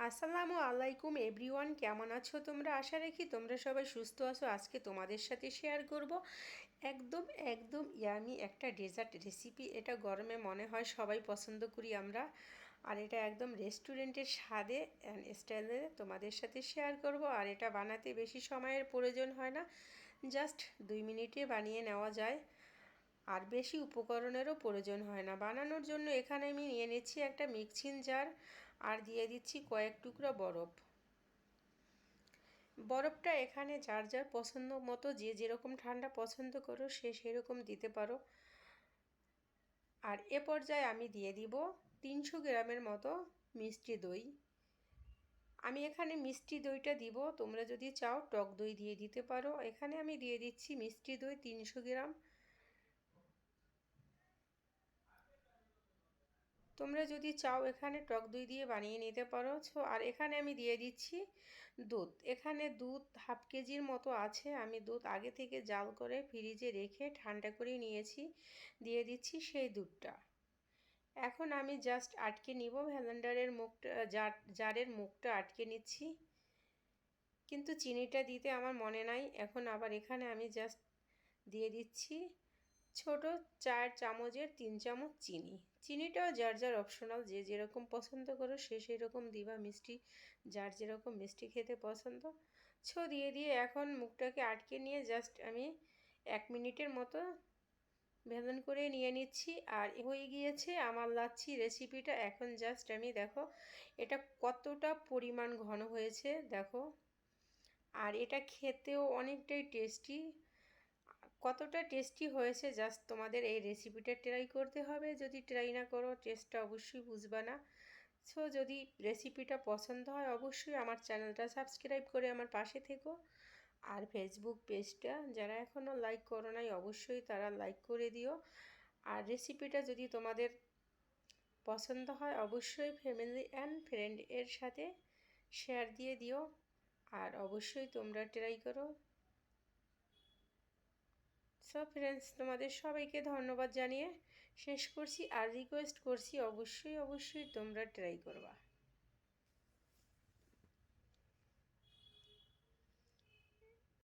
আসসালামু আলাইকুম এভরিওয়ান, কেমন আছো তোমরা? আশা রাখি তোমরা সবাই সুস্থ আছো। আজকে তোমাদের সাথে শেয়ার করব একদম একদম ইয়ামি একটা ডেজার্ট রেসিপি। এটা গরমে মনে হয় সবাই পছন্দ করি আমরা, আর এটা একদম রেস্টুরেন্টের স্বাদে অ্যান্ড স্টাইলে তোমাদের সাথে শেয়ার করব। আর এটা বানাতে বেশি সময়ের প্রয়োজন হয় না, জাস্ট 2 মিনিটে বানিয়ে নেওয়া যায়, আর বেশি উপকরণেরও প্রয়োজন হয় না। বানানোর জন্য এখানে আমি নিয়ে নিচ্ছি একটা মিক্সিং জার, আর দিয়ে দিচ্ছি কয়েক টুকরো বরফ। বরফটা এখানে যার যার পছন্দ মতো, যে যেরকম ঠান্ডা পছন্দ করো সে সেরকম দিতে পারো। আর এ পর্যায়ে আমি দিয়ে দিব 300 গ্রামের মতো মিষ্টি দই। আমি এখানে মিষ্টি দইটা দিব, তোমরা যদি চাও টক দই দিয়ে দিতে পারো। এখানে আমি দিয়ে দিচ্ছি মিষ্টি দই 300 গ্রাম। তোমরা যদি চাও এখানে টক দই দিয়ে বানিয়ে নিতে পারো। আর এখানে আমি দিয়ে দিচ্ছি দুধ। এখানে দুধ হাফ কেজির মতো আছে। আমি দুধ আগে থেকে জাল করে ফ্রিজে রেখে ঠান্ডা করে নিয়েছি, দিয়ে দিচ্ছি সেই দুধটা। এখন আমি জাস্ট আটকে নিব, ব্লেন্ডারের মুখটা জারের মুখটা আটকে নিচ্ছি, কিন্তু চিনিটা দিতে আমার মনে নাই। এখন আবার এখানে আমি জাস্ট দিয়ে দিচ্ছি ছোট 4 চামচের 3 চামচ চিনি। চিনিটাও যার যার অপশনাল, যে যেরকম পছন্দ করো সে সেই রকম দিবা। মিষ্টি যার যেরকম মিষ্টি খেতে পছন্দ দিয়ে এখন মুখটাকে আটকে নিয়ে জাস্ট আমি 1 মিনিটের মতো ভেজান করে নিয়ে নিচ্ছি। আর হয়ে গিয়েছে আমার লাচ্ছি রেসিপিটা। এখন জাস্ট আমি দেখো এটা কতটা পরিমাণ ঘন হয়েছে দেখো, আর এটা খেতেও অনেকটাই টেস্টি। কতটা টেস্টি হয়েছে জাস্ট তোমাদের এই রেসিপিটা ট্রাই করতে হবে। যদি ট্রাই না করো টেস্টটা অবশ্যই বুঝবা না। যদি রেসিপিটা পছন্দ হয় অবশ্যই আমার চ্যানেলটা সাবস্ক্রাইব করে আমার পাশে থেকো। আর ফেসবুক পেজটা যারা এখনও লাইক করো নাই অবশ্যই তারা লাইক করে দিও। আর রেসিপিটা যদি তোমাদের পছন্দ হয় অবশ্যই ফ্যামিলি অ্যান্ড ফ্রেন্ড এর সাথে শেয়ার দিয়ে দিও। আর অবশ্যই তোমরা ট্রাই করো। ফ্রেন্ডস, তোমাদের সবাইকে ধন্যবাদ জানিয়ে শেষ করছি, আর রিকোয়েস্ট করছি অবশ্যই অবশ্যই তোমরা ট্রাই করবা।